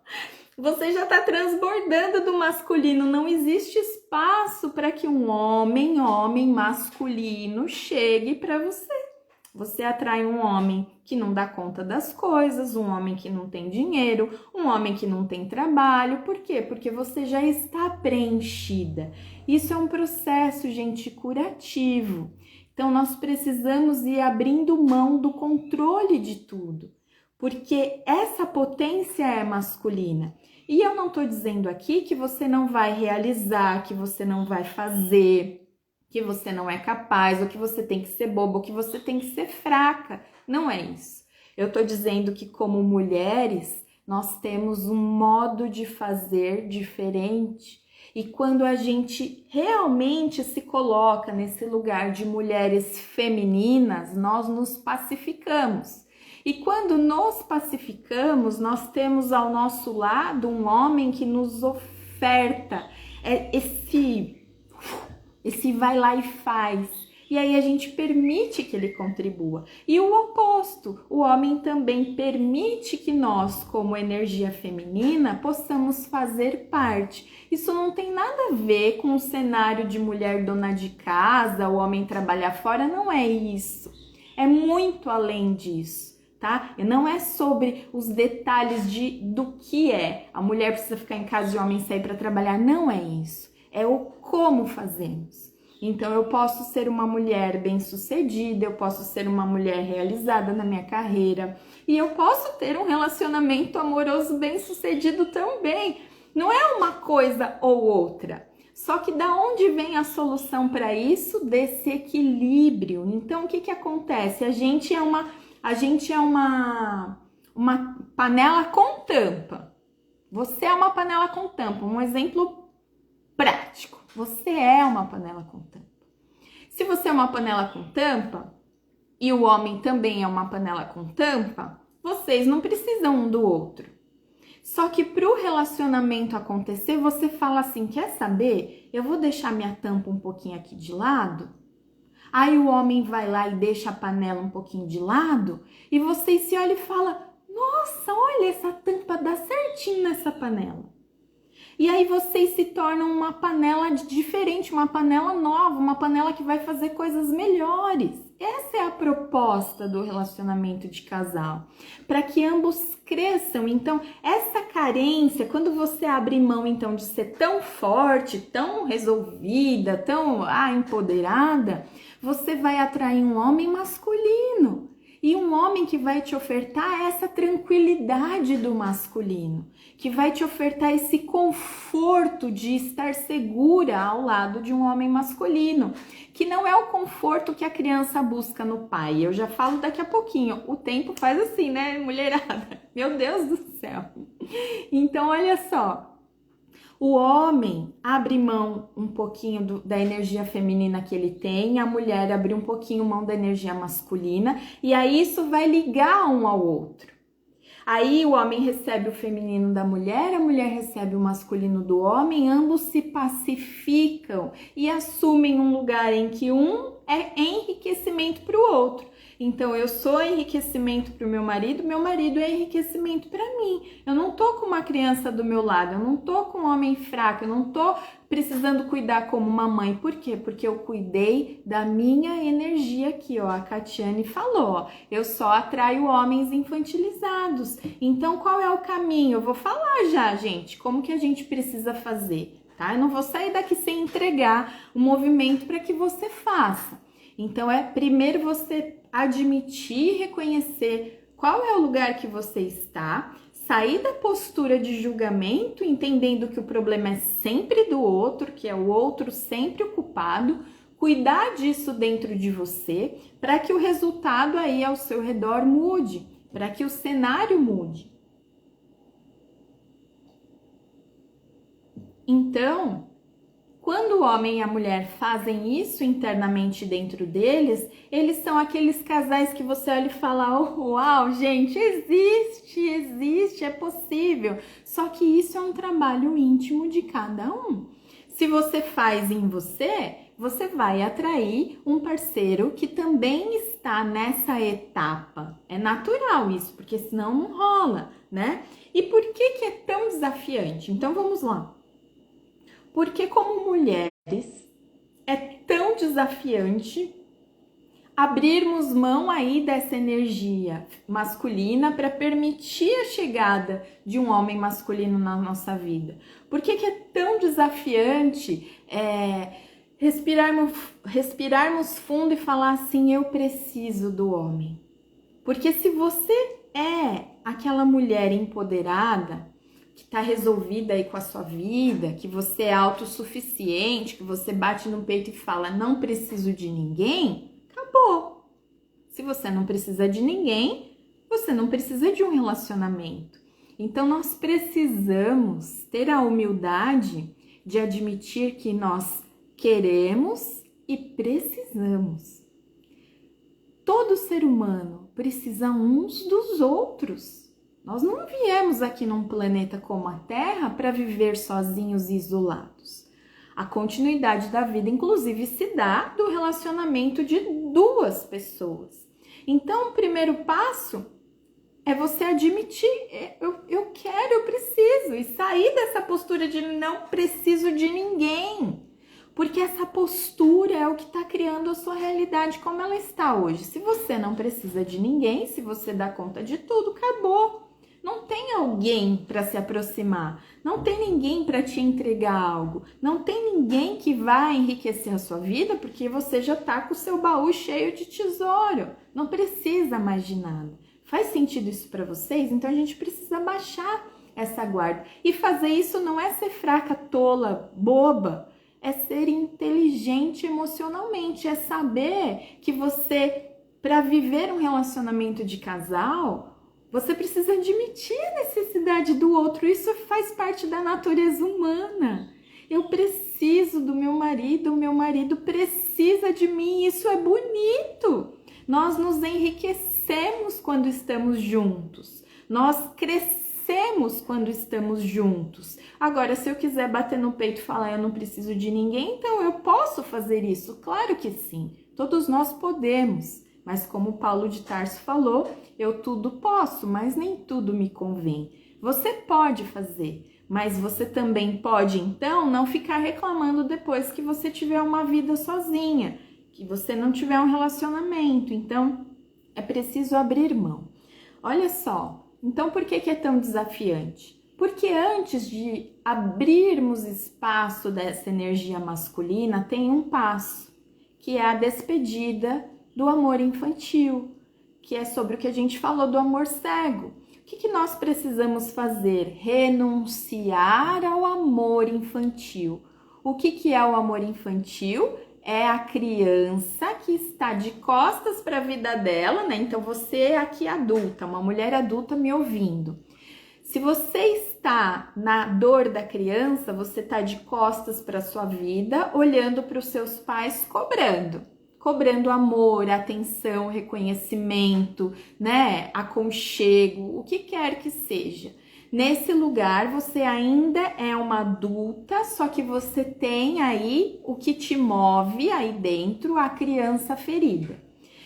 Você já está transbordando do masculino. Não existe espaço para que um homem masculino chegue para você. Você atrai um homem que não dá conta das coisas, um homem que não tem dinheiro, um homem que não tem trabalho. Por quê? Porque você já está preenchida. Isso é um processo, gente, curativo. Então, nós precisamos ir abrindo mão do controle de tudo, porque essa potência é masculina. E eu não estou dizendo aqui que você não vai realizar, que você não vai fazer, que você não é capaz, ou que você tem que ser boba, ou que você tem que ser fraca. Não é isso. Eu estou dizendo que como mulheres, nós temos um modo de fazer diferente. E quando a gente realmente se coloca nesse lugar de mulheres femininas, nós nos pacificamos. E quando nos pacificamos, nós temos ao nosso lado um homem que nos oferta esse vai lá e faz. E aí a gente permite que ele contribua. E o oposto, o homem também permite que nós, como energia feminina, possamos fazer parte. Isso não tem nada a ver com o cenário de mulher dona de casa, o homem trabalhar fora, não é isso. É muito além disso, tá? E não é sobre os detalhes do que é. A mulher precisa ficar em casa e o homem sair para trabalhar, não é isso. É o como fazemos. Então, eu posso ser uma mulher bem-sucedida, eu posso ser uma mulher realizada na minha carreira e eu posso ter um relacionamento amoroso bem-sucedido também. Não é uma coisa ou outra. Só que da onde vem a solução para isso? Desse equilíbrio. Então, o que acontece? A gente é uma panela com tampa. Você é uma panela com tampa. Um exemplo prático. Você é uma panela com tampa. Se você é uma panela com tampa e o homem também é uma panela com tampa, vocês não precisam um do outro. Só que para o relacionamento acontecer, você fala assim, quer saber? Eu vou deixar minha tampa um pouquinho aqui de lado. Aí o homem vai lá e deixa a panela um pouquinho de lado e vocês se olham e falam, nossa, olha, essa tampa dá certinho nessa panela. E aí vocês se tornam uma panela diferente, uma panela nova, uma panela que vai fazer coisas melhores. Essa é a proposta do relacionamento de casal, para que ambos cresçam. Então, essa carência, quando você abre mão então de ser tão forte, tão resolvida, tão empoderada, você vai atrair um homem masculino. E um homem que vai te ofertar essa tranquilidade do masculino, que vai te ofertar esse conforto de estar segura ao lado de um homem masculino, que não é o conforto que a criança busca no pai. Eu já falo daqui a pouquinho, o tempo faz assim, né, mulherada? Meu Deus do céu! Então, olha só. O homem abre mão um pouquinho da energia feminina que ele tem, a mulher abre um pouquinho mão da energia masculina, e aí isso vai ligar um ao outro. Aí o homem recebe o feminino da mulher, a mulher recebe o masculino do homem, ambos se pacificam e assumem um lugar em que um é enriquecimento para o outro. Então, eu sou enriquecimento para o meu marido é enriquecimento para mim. Eu não tô com uma criança do meu lado, eu não tô com um homem fraco, eu não tô precisando cuidar como uma mãe. Por quê? Porque eu cuidei da minha energia aqui, ó. A Catiane falou, ó, eu só atraio homens infantilizados. Então, qual é o caminho? Eu vou falar já, gente, como que a gente precisa fazer, tá? Eu não vou sair daqui sem entregar o movimento para que você faça. Então, primeiro você admitir, reconhecer qual é o lugar que você está, sair da postura de julgamento, entendendo que o problema é sempre do outro, que é o outro sempre o culpado, cuidar disso dentro de você, para que o resultado aí ao seu redor mude, para que o cenário mude. Então, quando o homem e a mulher fazem isso internamente dentro deles, eles são aqueles casais que você olha e fala, oh, uau, gente, existe, é possível. Só que isso é um trabalho íntimo de cada um. Se você faz em você, você vai atrair um parceiro que também está nessa etapa. É natural isso, porque senão não rola, né? E por que é tão desafiante? Então vamos lá. Porque como mulheres é tão desafiante abrirmos mão aí dessa energia masculina para permitir a chegada de um homem masculino na nossa vida? Por que é tão desafiante respirarmos fundo e falar assim, eu preciso do homem? Porque se você é aquela mulher empoderada, que está resolvida aí com a sua vida, que você é autossuficiente, que você bate no peito e fala, não preciso de ninguém, acabou. Se você não precisa de ninguém, você não precisa de um relacionamento. Então, nós precisamos ter a humildade de admitir que nós queremos e precisamos. Todo ser humano precisa uns dos outros. Nós não viemos aqui num planeta como a Terra para viver sozinhos e isolados. A continuidade da vida, inclusive, se dá do relacionamento de duas pessoas. Então, o primeiro passo é você admitir, eu quero, eu preciso, e sair dessa postura de não preciso de ninguém. Porque essa postura é o que está criando a sua realidade como ela está hoje. Se você não precisa de ninguém, se você dá conta de tudo, acabou. Não tem alguém para se aproximar, não tem ninguém para te entregar algo, não tem ninguém que vai enriquecer a sua vida porque você já está com o seu baú cheio de tesouro, não precisa mais de nada. Faz sentido isso para vocês? Então a gente precisa baixar essa guarda. E fazer isso não é ser fraca, tola, boba, é ser inteligente emocionalmente, é saber que você, para viver um relacionamento de casal, você precisa admitir a necessidade do outro, isso faz parte da natureza humana. Eu preciso do meu marido precisa de mim, isso é bonito. Nós nos enriquecemos quando estamos juntos, nós crescemos vencemos quando estamos juntos. Agora, se eu quiser bater no peito e falar eu não preciso de ninguém, então eu posso fazer isso? Claro que sim, todos nós podemos. Mas como Paulo de Tarso falou, eu tudo posso, mas nem tudo me convém. Você pode fazer, mas você também pode, então, não ficar reclamando depois que você tiver uma vida sozinha, que você não tiver um relacionamento. Então, é preciso abrir mão. Olha só, então por que é tão desafiante? Porque antes de abrirmos espaço dessa energia masculina, tem um passo, que é a despedida do amor infantil, que é sobre o que a gente falou do amor cego. O que nós precisamos fazer? Renunciar ao amor infantil. O que é o amor infantil? É a criança que está de costas para a vida dela, né? Então você aqui adulta, uma mulher adulta me ouvindo. Se você está na dor da criança, você está de costas para a sua vida, olhando para os seus pais, cobrando amor, atenção, reconhecimento, né? Aconchego, o que quer que seja. Nesse lugar, você ainda é uma adulta, só que você tem aí o que te move aí dentro, a criança ferida.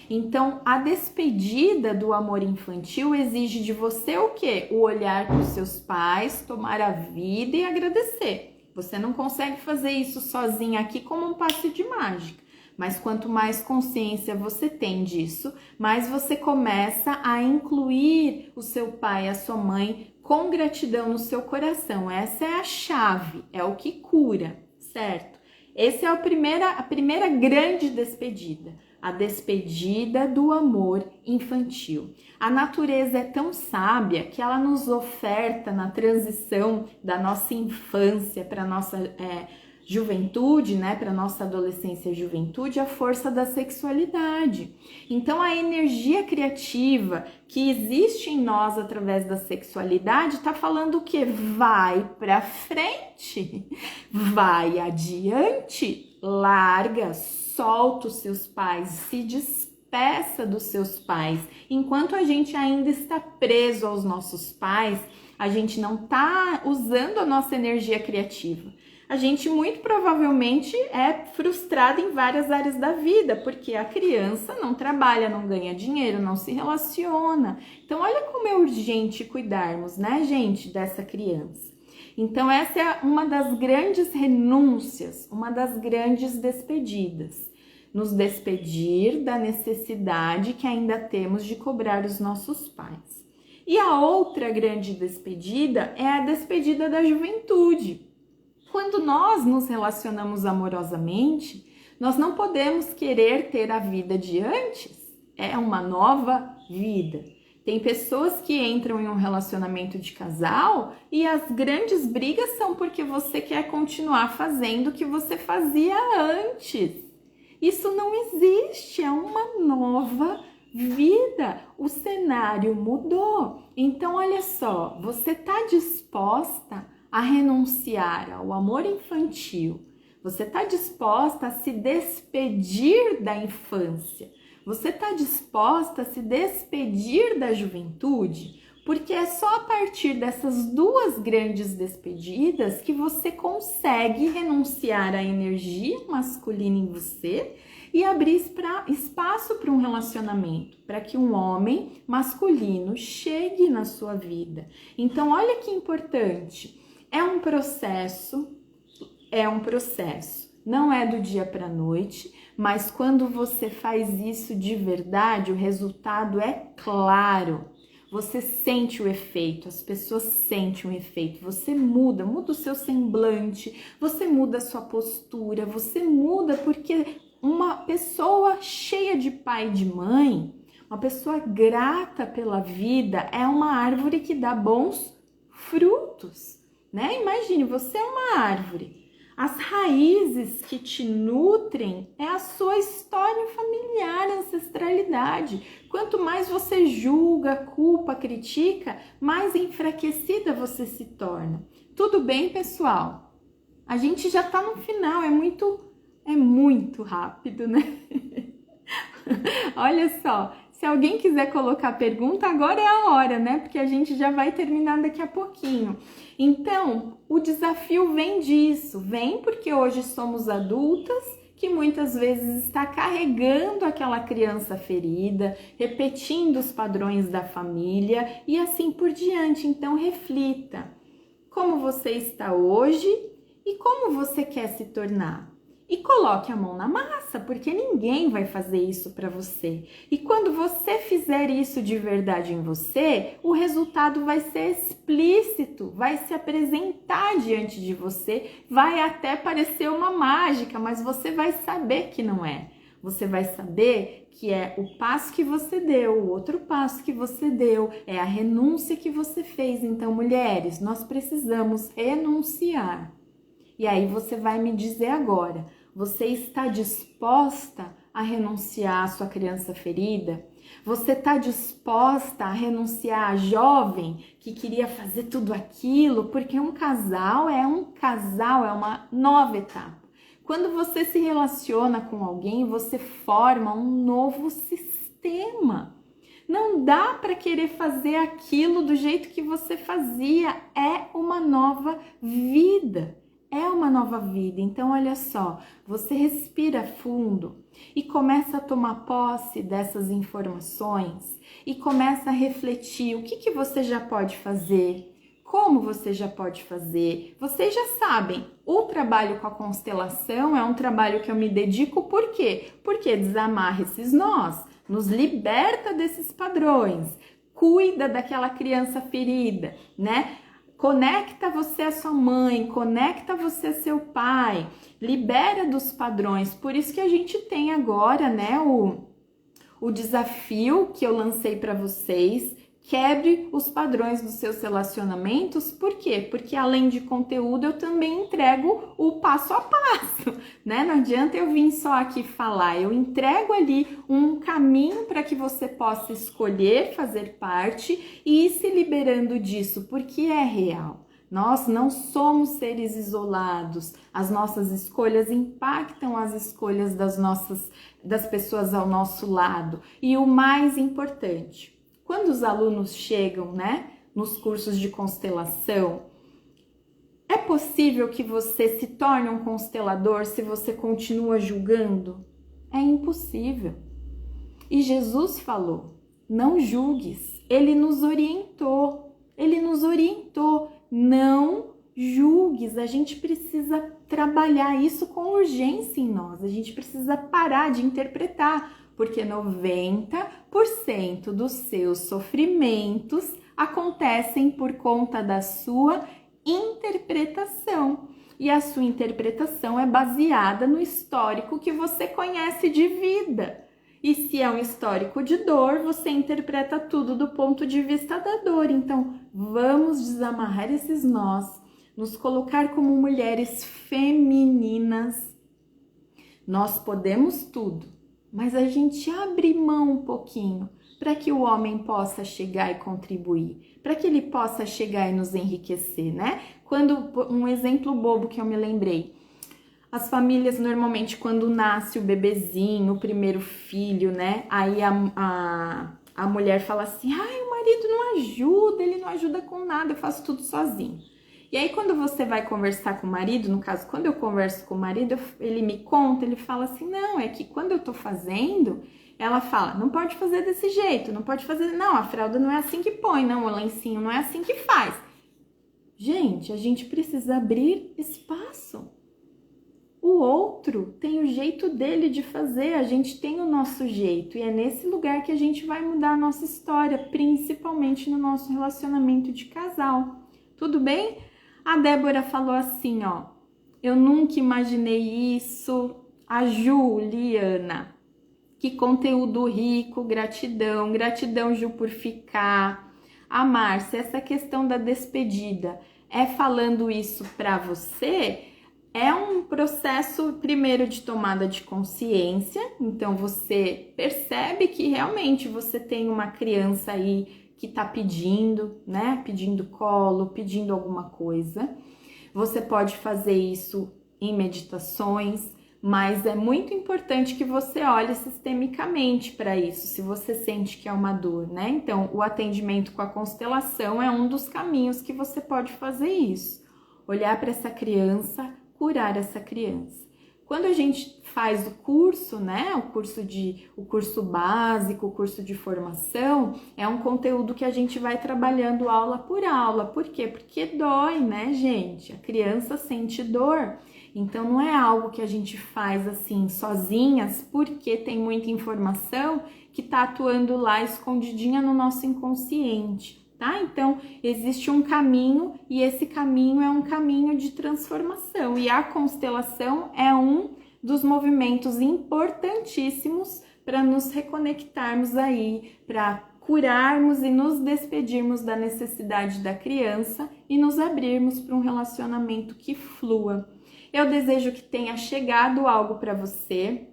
Então, a despedida do amor infantil exige de você o quê? O olhar para os seus pais, tomar a vida e agradecer. Você não consegue fazer isso sozinha aqui como um passe de mágica. Mas quanto mais consciência você tem disso, mais você começa a incluir o seu pai e a sua mãe com gratidão no seu coração. Essa é a chave, é o que cura, certo? Essa é a primeira grande despedida, a despedida do amor infantil. A natureza é tão sábia que ela nos oferta na transição da nossa infância para a nossa juventude, né, para nossa adolescência e juventude, a força da sexualidade. Então, a energia criativa que existe em nós através da sexualidade está falando o quê? Vai para frente, vai adiante, larga, solta os seus pais, se despeça dos seus pais. Enquanto a gente ainda está preso aos nossos pais, a gente não está usando a nossa energia criativa. A gente muito provavelmente é frustrado em várias áreas da vida, porque a criança não trabalha, não ganha dinheiro, não se relaciona. Então, olha como é urgente cuidarmos, né, gente, dessa criança. Então, essa é uma das grandes renúncias, uma das grandes despedidas. Nos despedir da necessidade que ainda temos de cobrar os nossos pais. E a outra grande despedida é a despedida da juventude. Quando nós nos relacionamos amorosamente, nós não podemos querer ter a vida de antes. É uma nova vida. Tem pessoas que entram em um relacionamento de casal e as grandes brigas são porque você quer continuar fazendo o que você fazia antes. Isso não existe, é uma nova vida. O cenário mudou. Então, olha só, você está disposta a renunciar ao amor infantil? Você está disposta a se despedir da infância? Você está disposta a se despedir da juventude? Porque é só a partir dessas duas grandes despedidas que você consegue renunciar à energia masculina em você e abrir espaço para um relacionamento, para que um homem masculino chegue na sua vida. Então, olha que importante. É um processo, não é do dia para a noite, mas quando você faz isso de verdade, o resultado é claro. Você sente o efeito, as pessoas sentem o efeito, você muda o seu semblante, você muda a sua postura, você muda porque uma pessoa cheia de pai e de mãe, uma pessoa grata pela vida, é uma árvore que dá bons frutos. Né? Imagine, você é uma árvore. As raízes que te nutrem é a sua história familiar, ancestralidade. Quanto mais você julga, culpa, critica, mais enfraquecida você se torna. Tudo bem, pessoal? A gente já tá no final, é muito rápido, né? Olha só, Se alguém quiser colocar pergunta, agora é a hora, né? Porque a gente já vai terminar daqui a pouquinho. Então, o desafio vem disso, vem porque hoje somos adultas que muitas vezes está carregando aquela criança ferida, repetindo os padrões da família e assim por diante. Então, reflita como você está hoje e como você quer se tornar. E coloque a mão na massa, porque ninguém vai fazer isso para você. E quando você fizer isso de verdade em você, o resultado vai ser explícito, vai se apresentar diante de você, vai até parecer uma mágica, mas você vai saber que não é. Você vai saber que é o passo que você deu, o outro passo que você deu, é a renúncia que você fez. Então, mulheres, nós precisamos renunciar. E aí você vai me dizer agora, você está disposta a renunciar à sua criança ferida? Você está disposta a renunciar à jovem que queria fazer tudo aquilo? Porque um casal é uma nova etapa. Quando você se relaciona com alguém, você forma um novo sistema. Não dá para querer fazer aquilo do jeito que você fazia, é uma nova vida. É uma nova vida. Então, olha só, você respira fundo e começa a tomar posse dessas informações e começa a refletir o que você já pode fazer, como você já pode fazer. Vocês já sabem, o trabalho com a constelação é um trabalho que eu me dedico, por quê? Porque desamarra esses nós, nos liberta desses padrões, cuida daquela criança ferida, né? Conecta você a sua mãe, conecta você a seu pai, libera dos padrões. Por isso que a gente tem agora, né, o desafio que eu lancei para vocês. Quebre os padrões dos seus relacionamentos. Por quê? Porque além de conteúdo, eu também entrego o passo a passo, né? Não adianta eu vir só aqui falar, eu entrego ali um caminho para que você possa escolher fazer parte e ir se liberando disso, porque é real. Nós não somos seres isolados, as nossas escolhas impactam as escolhas das pessoas ao nosso lado. E o mais importante, quando os alunos chegam, né, nos cursos de constelação, é possível que você se torne um constelador se você continua julgando? É impossível. E Jesus falou, não julgues. Ele nos orientou, não julgues. A gente precisa trabalhar isso com urgência em nós, a gente precisa parar de interpretar, porque 90% dos seus sofrimentos acontecem por conta da sua interpretação. E a sua interpretação é baseada no histórico que você conhece de vida. E se é um histórico de dor, você interpreta tudo do ponto de vista da dor. Então, vamos desamarrar esses nós, nos colocar como mulheres femininas. Nós podemos tudo. Mas a gente abre mão um pouquinho para que o homem possa chegar e contribuir, para que ele possa chegar e nos enriquecer, né? Um exemplo bobo que eu me lembrei, as famílias normalmente quando nasce o bebezinho, o primeiro filho, né? Aí a mulher fala assim, ai, o marido não ajuda, ele não ajuda com nada, eu faço tudo sozinho. E aí, quando você vai conversar com o marido, no caso, quando eu converso com o marido, ele me conta, ele fala assim, não, é que quando eu tô fazendo, ela fala, não pode fazer desse jeito, não pode fazer, não, a fralda não é assim que põe, não, o lencinho não é assim que faz. Gente, a gente precisa abrir espaço. O outro tem o jeito dele de fazer, a gente tem o nosso jeito, e é nesse lugar que a gente vai mudar a nossa história, principalmente no nosso relacionamento de casal. Tudo bem? A Débora falou assim, ó, eu nunca imaginei isso. A Juliana, que conteúdo rico, gratidão, gratidão, Ju, por ficar. A Márcia, essa questão da despedida, é falando isso pra você? É um processo, primeiro, de tomada de consciência, então você percebe que realmente você tem uma criança aí que tá pedindo, né? Pedindo colo, pedindo alguma coisa. Você pode fazer isso em meditações, Mas é muito importante que você olhe sistemicamente para isso, se você sente que é uma dor, né? Então, o atendimento com a constelação é um dos caminhos que você pode fazer isso. Olhar para essa criança, curar essa criança. Quando a gente faz o curso, né? O curso básico, o curso de formação, é um conteúdo que a gente vai trabalhando aula por aula. Por quê? Porque dói, né, gente? A criança sente dor. Então, não é algo que a gente faz assim sozinhas, porque tem muita informação que está atuando lá escondidinha no nosso inconsciente, tá? Então, existe um caminho e esse caminho é um caminho de transformação. E a constelação é um dos movimentos importantíssimos para nos reconectarmos aí, para curarmos e nos despedirmos da necessidade da criança e nos abrirmos para um relacionamento que flua. Eu desejo que tenha chegado algo para você.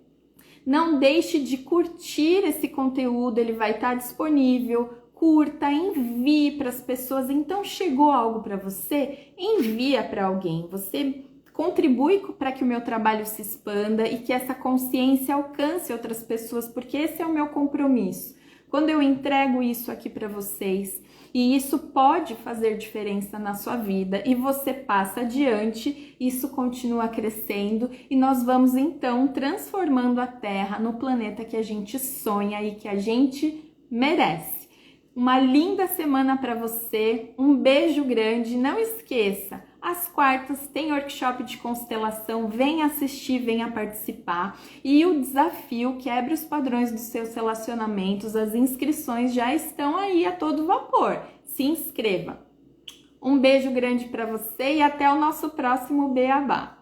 Não deixe de curtir esse conteúdo, ele vai estar disponível. Curta, envie para as pessoas. Então, chegou algo para você? Envia para alguém. Você contribui para que o meu trabalho se expanda e que essa consciência alcance outras pessoas, porque esse é o meu compromisso. Quando eu entrego isso aqui para vocês, e isso pode fazer diferença na sua vida, e você passa adiante, isso continua crescendo, e nós vamos então transformando a Terra no planeta que a gente sonha e que a gente merece. Uma linda semana para você, um beijo grande, não esqueça, às quartas tem workshop de constelação, venha assistir, venha participar. E o desafio Quebre os Padrões dos Seus Relacionamentos, as inscrições já estão aí a todo vapor. Se inscreva. Um beijo grande para você e até o nosso próximo Beabá.